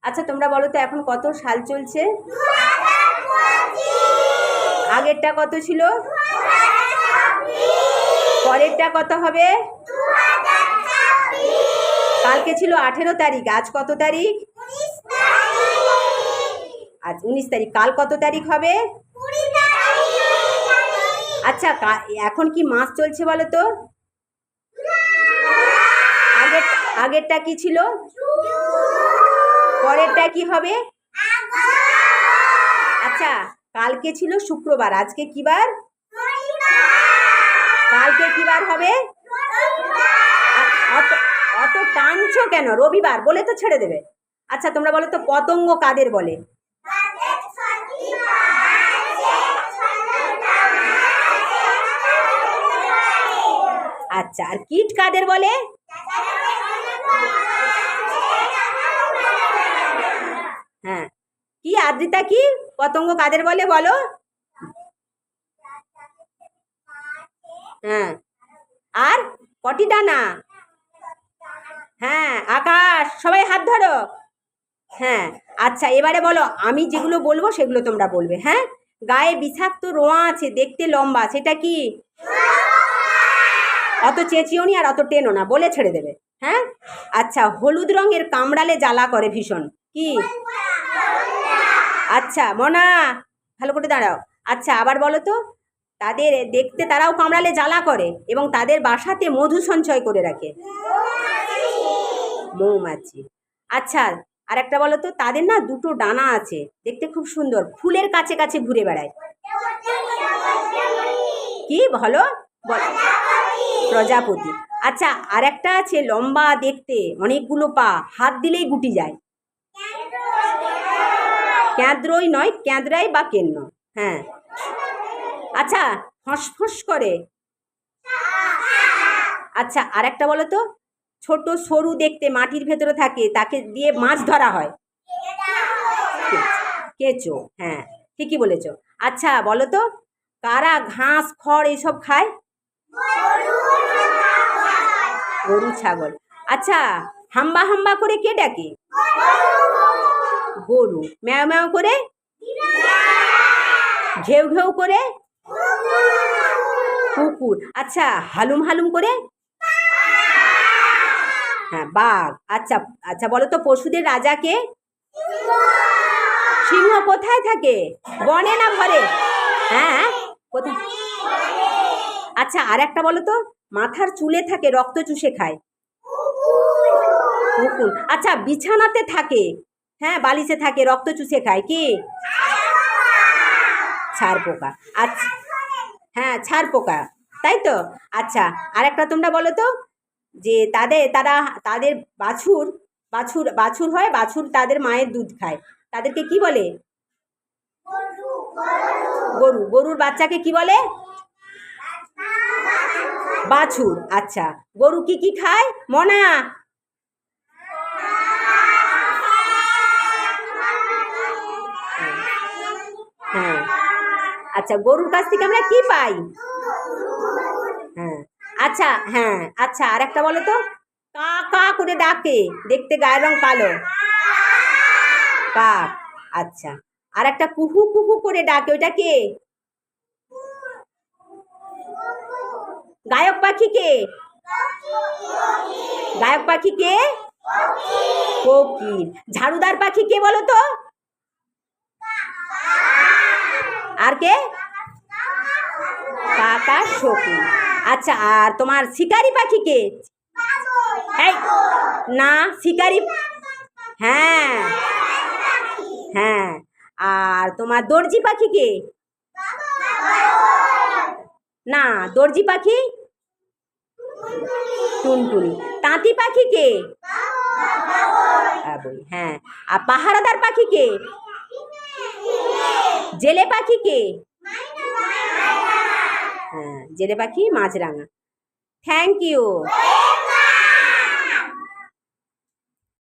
আচ্ছা তোমরা বলো তো এখন কত সাল চলছে? আগেরটা কত ছিল? পরেরটা কত হবে? কালকে ছিল 18 তারিখ, আজ কত তারিখ? আজ 19 তারিখ। কাল কত তারিখ হবে? আচ্ছা এখন কি মাস চলছে বলো তো? আগেরটা কি ছিল? পরেরটা কি হবে? আচ্ছা কালকে ছিল শুক্রবার, আজকে কি বার? কালকে কি বার হবে? অত টানছো কেন? রবিবার বলে তো ছেড়ে দেবে। আচ্ছা তোমরা বলো তো পতঙ্গ কাদের বলে? আচ্ছা আর কীট কাদের বলে? হ্যাঁ কি আদ্রিতা, কি পতঙ্গ কাদের বলে বলো? হ্যাঁ আর কটি ডানা? হ্যাঁ আকাশ, সবাই হাত ধরো। হ্যাঁ আচ্ছা এবারে বলো, আমি যেগুলো বলবো সেগুলো তোমরা বলবে। হ্যাঁ, গায়ে বিষাক্ত রোঁয়া আছে, দেখতে লম্বা, সেটা কি? অত চেঁচিও নি আর অত টেনো না, বলে ছেড়ে দেবে। হ্যাঁ আচ্ছা হলুদ রঙের কামড়ালে জ্বালা করে ভীষণ, কি? আচ্ছা মনা ভালো করে দাঁড়াও। আচ্ছা আবার বলো তো, তাদের দেখতে তারাও কামড়ালে জ্বালা করে এবং তাদের বাসাতে মধু সঞ্চয় করে রাখে। মৌমাছি। আচ্ছা আর একটা বলো তো, তাদের না দুটো ডানা আছে, দেখতে খুব সুন্দর, ফুলের কাছে কাছে ঘুরে বেড়ায়, কি বলো? প্রজাপতি। আচ্ছা আর একটা আছে লম্বা দেখতে, অনেকগুলো পা, হাত দিলেই গুটি যায়। ক্যাঁদরই নয়, ক্যাঁদরাই বা কেন্ন। হ্যাঁ আচ্ছা ফসফস করে। আচ্ছা আর একটা বলো তো, ছোট সরু দেখতে, মাটির ভেতরে থাকে, তাকে দিয়ে মাছ ধরা হয়। কেঁচো। হ্যাঁ ঠিকই বলেছো। আচ্ছা বলো তো, কারা ঘাস খড় এইসব খায়? গরু ছাগল। আচ্ছা হাম্বা হাম্বা করে কে ডাকে? গরু। ম্যাও ম্যাও করে? ঘেউ ঘেউ করে? কুকুর। আচ্ছা হালুম হালুম করে? হ্যাঁ বাঘ। আচ্ছা আচ্ছা বলো তো, পশুদের রাজা কে? সিংহ কোথায় থাকে? বনে না ঘরে? হ্যাঁ কোথায়? আচ্ছা আর একটা বলো তো, মাথার চুলে থাকে, রক্ত চুষে খায়। কুকুর। আচ্ছা বিছানাতে থাকে, হ্যাঁ বালিশে থাকে, রক্ত চুষে খায়, কি? ছাড় পোকা। আচ্ছা হ্যাঁ ছাড় পোকা, তাই তো। আচ্ছা আর একটা তোমরা বলো তো, যে তাদের বাছুর বাছুর বাছুর হয়, বাছুর তাদের মায়ের দুধ খায়, তাদেরকে কি বলে? গরু। গরুর বাচ্চাকে কি বলে? বাছুর। আচ্ছা গরু কি কি খায় মনা? হ্যাঁ আচ্ছা গরুর কাছ থেকে আমরা কি পাই? হ্যাঁ আচ্ছা হ্যাঁ আচ্ছা আর একটা বলো তো, কা কা করে ডাকে, দেখতে গায়ের রং কালো, কাক। আচ্ছা আর একটা কুহু কুহু করে ডাকে, ওইটা কে? গায়ক পাখি কে? গায়ক পাখি কে? কোকিল। ঝাড়ুদার পাখি কে বলো তো? আর কে? কাকা শকুন। আচ্ছা আর তোমার শিকারি পাখি কে? এই না, শিকারি। হ্যাঁ হ্যাঁ আর তোমার দর্জি পাখি কে? না, দর্জি পাখি? টুনটুনি। তাঁতি পাখি কে? হ্যাঁ আর পাহারাদার পাখি কে? জেলে পাখি কে? হ্যাঁ জেলে পাখি মাছরাঙা। Thank you.